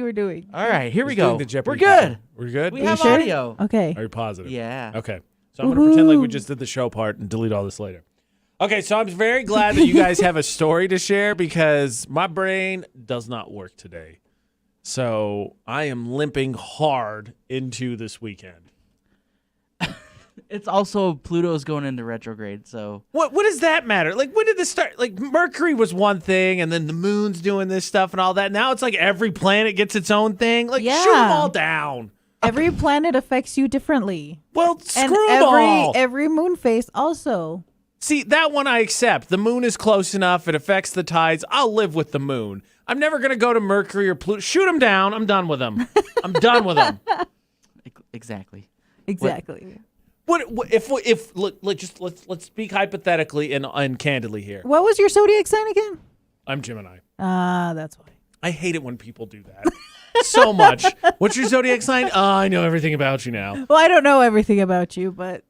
we're doing. All right, here we He's doing go. the Jeopardy We're good. count. We're good? We You have sure? audio. Okay. Are you positive? Yeah. Okay. So I'm going to pretend like we Woohoo. just did the show part and delete all this later. Okay, so I'm very glad that you guys have a story to share because my brain does not work today. So I am limping hard into this weekend. It's also Pluto's going into retrograde, so What does that matter? Like, when did this start? Like, Mercury was one thing, and then the moon's doing this stuff and all that. Now it's like every planet gets its own thing. Like, shoot them Yeah. all down. Every planet affects you differently. Well, And screw them all. every moon phase also. See, that one I accept. The moon is close enough. It affects the tides. I'll live with the moon. I'm never going to go to Mercury or Pluto. Shoot them down. I'm done with them. I'm done with them. exactly. Exactly. What if look, let's speak hypothetically and candidly here. What was your zodiac sign again? I'm Gemini. That's why. I hate it when people do that so much. What's your zodiac sign? Oh, I know everything about you now. Well, I don't know everything about you, but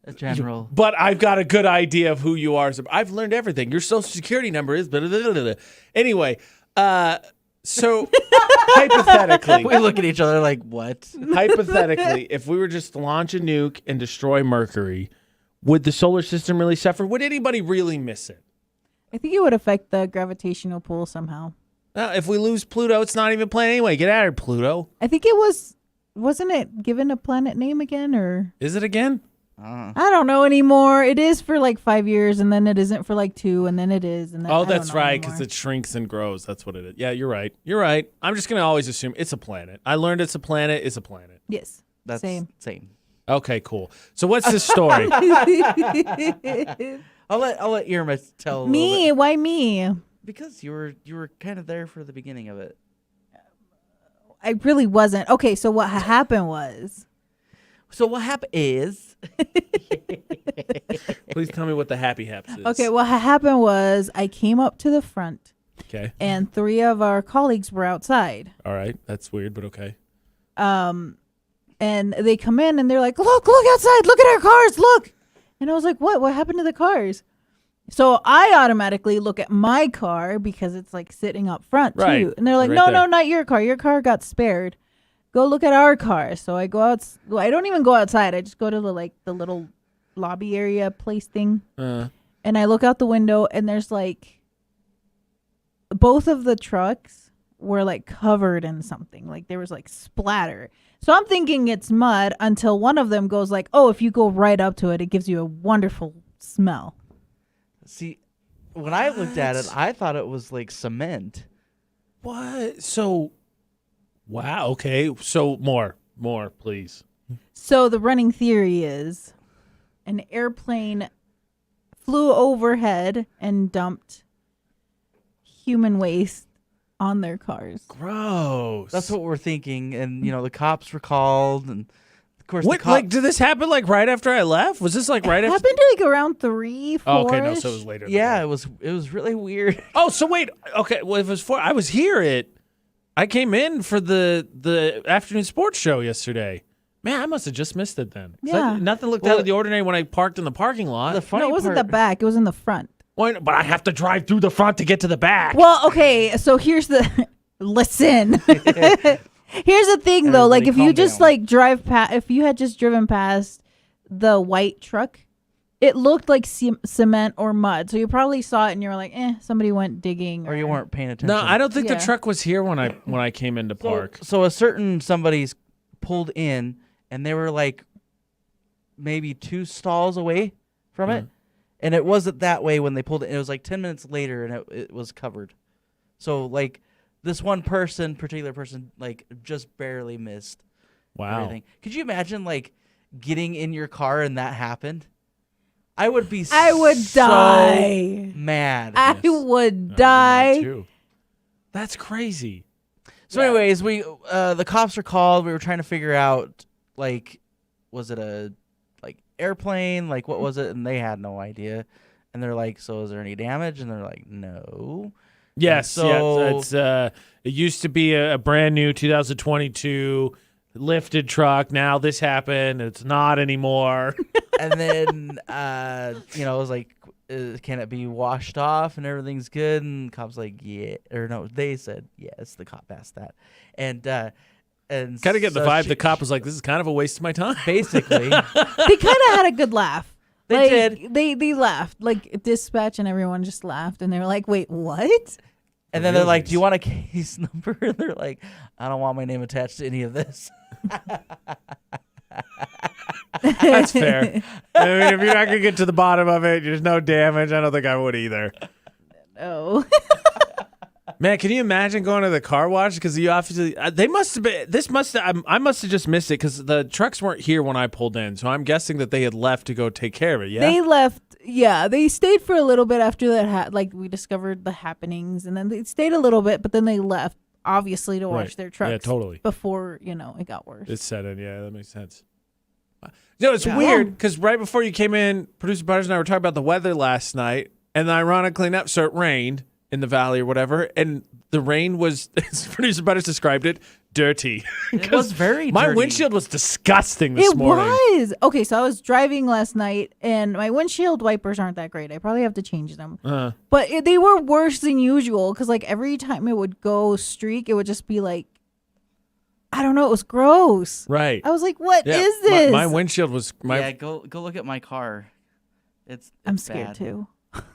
A general. But I've got a good idea of who you are. So I've learned everything. Your social security number is blah, blah, blah, blah, blah. Anyway, so hypothetically, We look at each other like, what? hypothetically, if we were just to launch a nuke and destroy Mercury, would the solar system really suffer? Would anybody really miss it? I think it would affect the gravitational pull somehow. If we lose Pluto, it's not even a planet anyway. Get out of here, Pluto. I think wasn't it given a planet name again, or Is it again? I don't know anymore. It is for like 5 years, and then it isn't for like 2, and then it is, and then Oh, I don't that's know right, because anymore. it shrinks and grows. That's what it is. Yeah, you're right. You're right. I'm just going to always assume it's a planet. I learned it's a planet. It's a planet. Yes, That's same. Okay, cool. So what's this story? I'll let Irma tell a little Me? bit. Why me? Because you were kind of there for the beginning of it. I really wasn't. Okay, so what happened was So what happened is Please tell me what the happy haps is. okay. What happened was I came up to the front, Okay. and 3 of our colleagues were outside. All right. That's weird, but okay. And they come in and they're like, look outside, look at our cars, look. And I was like, what happened to the cars? So I automatically look at my car because it's like sitting up front Right. too. And they're like, Right no, there. not your car got spared. Go look at our car. So I go out. Well, I don't even go outside. I just go to the little lobby area place thing. And I look out the window and there's like both of the trucks were like covered in something. Like there was like splatter. So I'm thinking it's mud until one of them goes like, oh, if you go right up to it, it gives you a wonderful smell. see when I looked at it, I thought it was like cement. What? So, wow. Okay. So more, please. So the running theory is an airplane flew overhead and dumped human waste on their cars. Gross. That's what we're thinking, and the cops were called, and of course What? the cops. Like, did this happen like right after I left? Was this like right after? Happened like around 3, 4. Oh, okay. No. So it was later. than yeah, that. it was really weird. Oh, so wait. Okay. Well, if it was 4, I was here I came in for the afternoon sports show yesterday. Man, I must have just missed it then. Yeah. Nothing looked Well, out of the ordinary when I parked in the parking lot. The funny No, it wasn't part, the back. It was in the front. But I have to drive through the front to get to the back. Well, okay. So here's the listen. Here's the thing, though. Like, Everybody if you calm just down. like drive past, if you had just driven past the white truck, it looked like cement or mud. So you probably saw it and you were like, somebody went digging. or you weren't paying attention. No, I don't think Yeah. the truck was here when I came into park. So a certain somebody's pulled in, and they were like maybe 2 stalls away from it, and it wasn't that way when they pulled it. It was like 10 minutes later, and it was covered. So like this one particular person, like just barely missed Wow. everything. Could you imagine like getting in your car and that happened? I would be. I would so die. mad. I would I would die. not, too. That's crazy. So, anyways, we the cops were called. We were trying to figure out like, was it a like airplane? Like, what was it? And they had no idea. And they're like, "So, is there any damage?" And they're like, "No." Yes. so- It's it used to be a brand new 2022 lifted truck. Now this happened. It's not anymore. And then it was like, can it be washed off and everything's good? And the cop's like, yeah, or no, they said yes. The cop asked that, and Kind of get the so vibe the cop was like, this is kind of a waste of my time. basically. They kind of had a good laugh. They did. They laughed. Like dispatch and everyone just laughed, and they were like, "Wait, what?" And then they're like, "Do you want a case number?" And they're like, "I don't want my name attached to any of this." That's fair. I mean, if you're not gonna get to the bottom of it, there's no damage. I don't think I would either. No. Man, can you imagine going to the car wash? Because you obviously they must have been. I must have just missed it because the trucks weren't here when I pulled in. So I'm guessing that they had left to go take care of it. Yeah, They left. Yeah, they stayed for a little bit after that. Like we discovered the happenings, and then they stayed a little bit, but then they left, obviously, to wash Right. their trucks. Yeah, totally. Before it got worse. It's set in. Yeah, that makes sense. No, it's Yeah. weird because right before you came in, producer Butters and I were talking about the weather last night, and ironically enough, so it rained in the valley or whatever, and the rain was, as producer Butters described it, dirty. It was very My dirty. windshield was disgusting this It morning. was. Okay, so I was driving last night, and my windshield wipers aren't that great. I probably have to change them. But they were worse than usual because, like, every time it would go streak, it would just be like, I don't know, it was gross. Right. I was like, "What is Yeah, this?" My windshield was Yeah, go look at my car. It's I'm scared bad. too.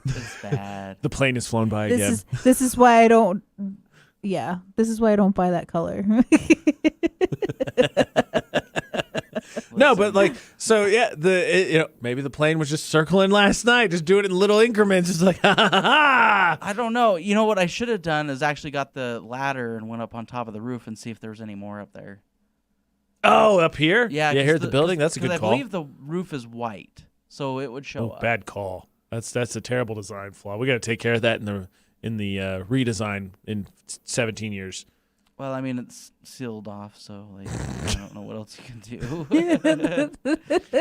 It's bad. The plane has flown by again. This is why I don't. Yeah, this is why I don't buy that color. No, but like, so yeah, maybe the plane was just circling last night, just doing it in little increments. It's like, ha ha ha. I don't know. You know what I should have done is actually got the ladder and went up on top of the roof and see if there was any more up there. Oh, up here? Yeah, yeah, here at the building. That's a good call. I believe the roof is white, so it would show Oh, up. bad call. That's a terrible design flaw. We got to take care of that in the redesign in 17 years. Well, I mean, it's sealed off, so like I don't know what else you can do.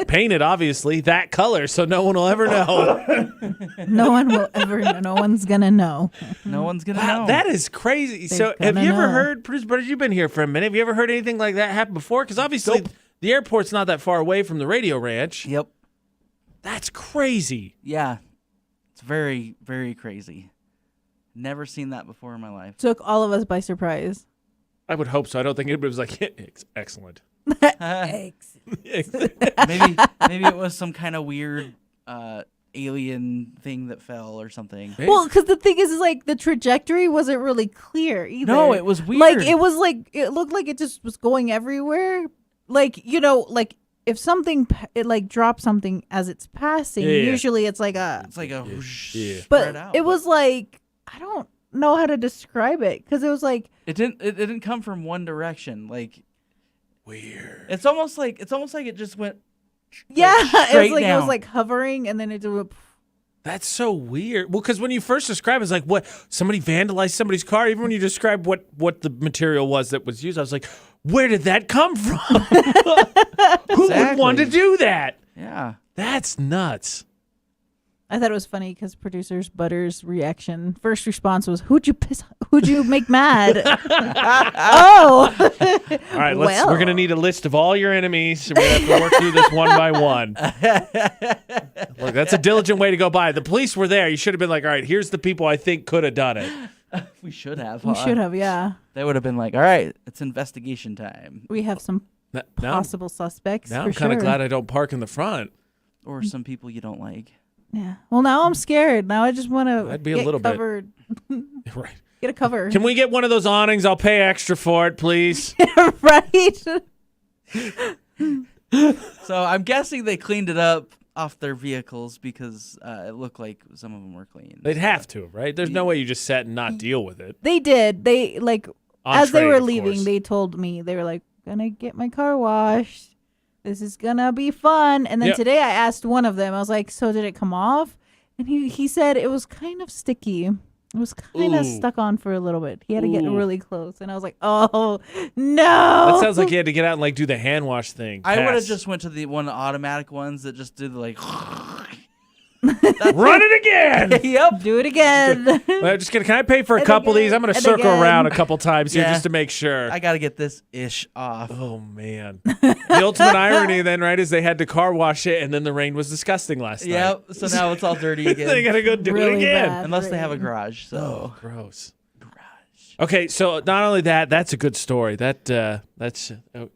Paint it, obviously, that color, so no one will ever know. No one will ever know. No one's gonna know. No one's gonna Wow, know. that is crazy. They're So, have gonna you ever know. heard, Producer Butters, you've been here for a minute. Have you ever heard anything like that happen before? Because obviously, the airport's not that far away from the radio ranch. Yep. That's crazy. Yeah. It's very, very crazy. Never seen that before in my life. Took all of us by surprise. I would hope so. I don't think anybody was like, excellent. Eggs. maybe it was some kind of weird alien thing that fell or something. Well, because the thing is like the trajectory wasn't really clear either. No, it was weird. Like it looked like it just was going everywhere. Like like if something it like drops something as it's passing, Yeah. usually it's like a. It's like a Yeah. But spread out. it was like I don't know how to describe it because it was like It didn't come from one direction. Like Weird. it's almost like it just went. yeah, it was straight like it was down. like hovering and then it just. That's so weird. Well, because when you first described it, it's like, what? Somebody vandalized somebody's car? Even when you described what the material was that was used, I was like, where did that come from? Who would want to Exactly. do that? Yeah. That's nuts. I thought it was funny because producers Butters' reaction first response was, "Who'd you make mad?" Oh, All right, Well. we're going to need a list of all your enemies. We're going to have to work through this one by one. Look, that's a diligent way to go by. The police were there. You should have been like, all right, here's the people I think could have done it. We should have. we should have. Yeah, They would have been like, all right, it's investigation time. we have some Now, possible suspects. now for I'm kind of sure. glad I don't park in the front. Or some people you don't like. Yeah. Well, now I'm scared. Now I just want to I'd be a little bit. covered. Right. Get a cover. Can we get one of those awnings? I'll pay extra for it, please. right. So I'm guessing they cleaned it up off their vehicles because it looked like some of them were clean. They'd have to, right? There's no way you just sat and not deal with it. They did. They like On as they trade, were of leaving, course. they told me they were like, "Gonna get my car washed. This is gonna be fun." And then Yep. today I asked one of them. I was like, "So did it come off?" And he said it was kind of sticky. It was kind of Ooh. stuck on for a little bit. He had to get Ooh. really close, and I was like, "Oh no!" That sounds like you had to get out and like do the hand wash thing. I would have Pass. just went to the one of the automatic ones that just did like. Run it again. Yep. Do it again. Just kidding. Can I pay for a And couple of again, these? I'm going to and circle again. around a couple times here Yeah. just to make sure. I gotta get this ish off. Oh man. The ultimate irony then, right, is they had to car wash it and then the rain was disgusting last night. Yep. So now it's all dirty again. They gotta go do it Really again. bad. Unless they have a garage. So Oh, gross. Okay, so not only that's a good story. That's an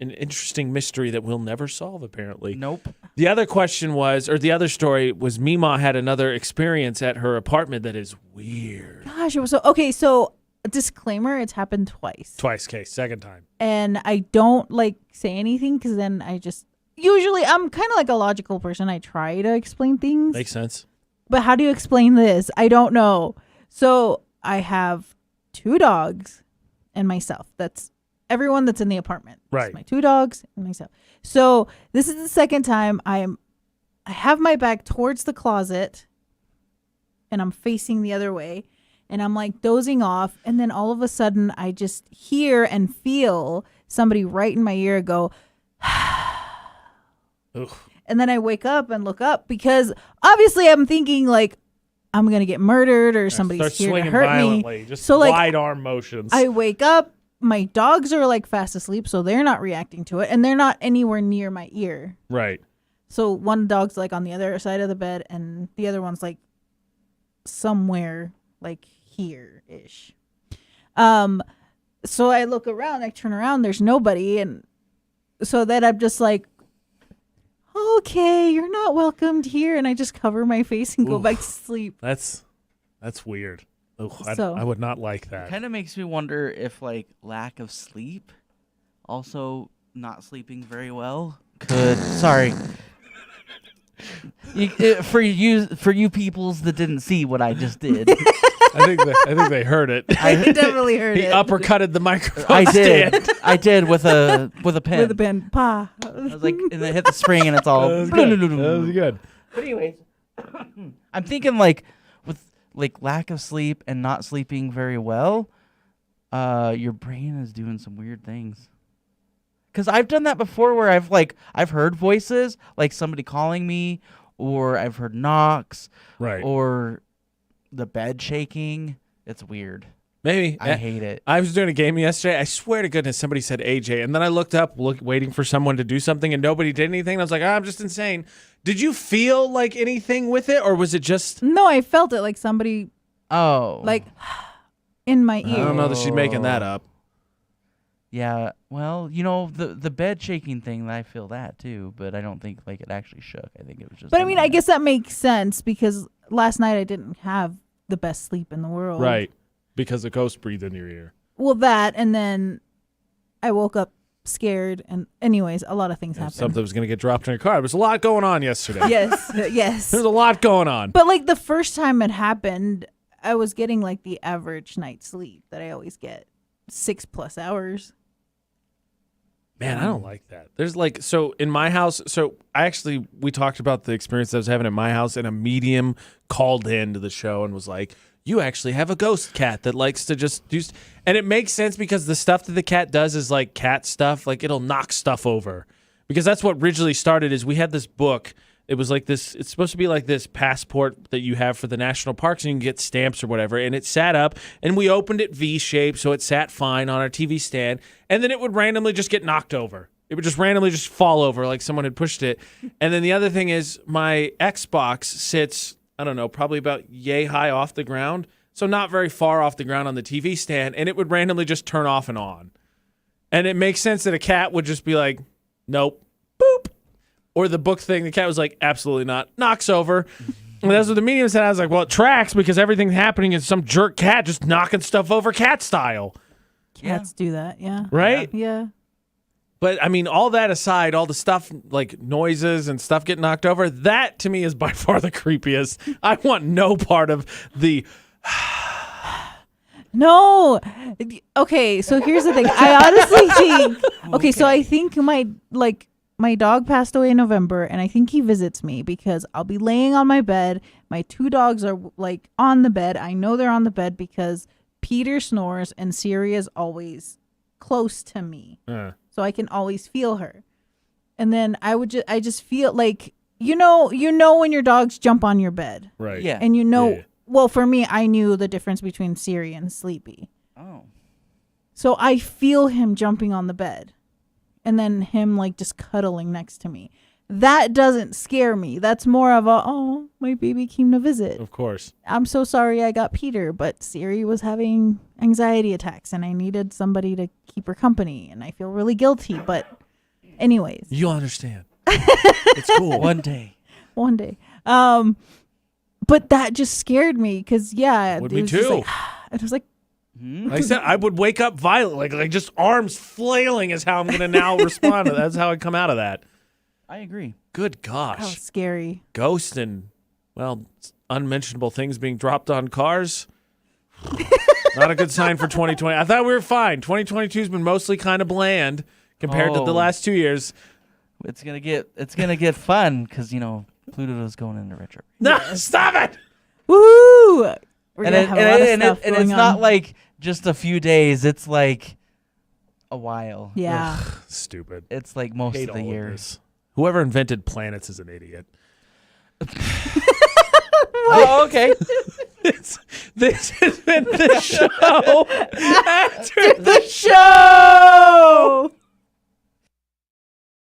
interesting mystery that we'll never solve, apparently. nope. The other question was, or the other story was, Mima had another experience at her apartment that is weird. Gosh, it was so okay. So disclaimer: it's happened twice, Twice, case, second time. and I don't like say anything because then I just usually I'm kind of like a logical person. I try to explain things, Makes sense. but how do you explain this? I don't know. So I have 2 dogs and myself. That's everyone that's in the apartment. It's Right. my 2 dogs and myself. So this is the second time I have my back towards the closet and I'm facing the other way and I'm like dozing off, and then all of a sudden I just hear and feel somebody right in my ear go, Ugh. and then I wake up and look up because obviously I'm thinking like I'm going to get murdered or somebody's Start here to swinging hurt violently. me. Just So, like, wide arm motions. I wake up, my dogs are like fast asleep, so they're not reacting to it, and they're not anywhere near my ear. right. So one dog's like on the other side of the bed, and the other one's like somewhere like here-ish. So I look around, I turn around, there's nobody, and so then I'm just like, okay, you're not welcomed here, and I just cover my face and go Oof. back to sleep. That's weird. Ugh, So- I would not like that. Kind of makes me wonder if like lack of sleep, also not sleeping very well, could. Sorry. For you peoples that didn't see what I just did, I think they heard it. I definitely heard He it. uppercutted the microphone I stand. did. I did with a pen. With a pen. Pa. I was like, and then hit the spring, and it's all. That was good. That was good. But anyways, I'm thinking like with like lack of sleep and not sleeping very well, your brain is doing some weird things. Cause I've done that before where I've heard voices like somebody calling me, or I've heard knocks, Right. or the bed shaking. It's weird. Maybe. I hate it. I was doing a game yesterday. I swear to goodness somebody said AJ, and then I looked up, waiting for someone to do something, and nobody did anything. I was like, I'm just insane. Did you feel like anything with it, or was it just? No, I felt it like somebody Oh, like in my I ear. don't know that she's making that up. yeah. Well, the bed shaking thing. I feel that too, but I don't think like it actually shook. I think it was just. But I in mean, my I neck. guess that makes sense because last night I didn't have the best sleep in the world. Right. Because a ghost breathed in your ear. Well, that, and then I woke up scared, and anyways, a lot of things happened. Something was going to get dropped in your car. There was a lot going on yesterday. Yes, yes. There's a lot going on. But like the first time it happened, I was getting like the average night's sleep that I always get, 6+ hours. Man, I don't like that. There's like, so in my house, we talked about the experience I was having at my house, and a medium called in to the show and was like, you actually have a ghost cat that likes to just do, and it makes sense because the stuff that the cat does is like cat stuff. Like it'll knock stuff over, because that's what originally started. Is we had this book. It was like this. It's supposed to be like this passport that you have for the national parks, and you can get stamps or whatever. And it sat up, and we opened it V-shaped, so it sat fine on our TV stand. And then it would randomly just get knocked over. It would just randomly just fall over, like someone had pushed it. And then the other thing is, my Xbox sits, I don't know, probably about yay high off the ground, so not very far off the ground on the TV stand. And it would randomly just turn off and on. And it makes sense that a cat would just be like, nope, boop. Or the book thing, the cat was like, absolutely not. Knocks over. And that's what the medium said. I was like, well, it tracks because everything happening is some jerk cat just knocking stuff over cat style. Cats do that, yeah. Right? Yeah. But, I mean, all that aside, all the stuff, like noises and stuff getting knocked over, that to me is by far the creepiest. I want no part of the... No. Okay, so here's the thing. I honestly think okay, so I think my dog passed away in November, and I think he visits me because I'll be laying on my bed. My 2 dogs are like on the bed. I know they're on the bed because Peter snores and Siri is always close to me. So I can always feel her. And then I just feel like you know when your dogs jump on your bed. Right. Yeah. And Yeah. well, for me, I knew the difference between Siri and Sleepy. Oh. So I feel him jumping on the bed and then him like just cuddling next to me. That doesn't scare me. That's more of my baby came to visit. Of course. I'm so sorry I got Peter, but Siri was having anxiety attacks and I needed somebody to keep her company and I feel really guilty. But anyways, You'll understand. It's cool. One day. one day. But that just scared me because Would it me was just too. like, it was like, Hmm? Like I said, I would wake up violent, like just arms flailing is how I'm going to now respond to that. That's how I come out of that. I agree. Good that was gosh. scary. Ghost and, well, unmentionable things being dropped on cars. Not a good sign for 2020. I thought we were fine. 2022 has been mostly kind of bland compared to the Oh. last 2 years. It's gonna get fun because Pluto's going into retro. No, stop it. Woo! We're And gonna it, have a lot of stuff and going it's not on. like just a few days. It's like a while. Yeah. Stupid. It's like most Hate of the all year. this. Whoever invented planets is an idiot. Oh, okay. This has been the show after The show!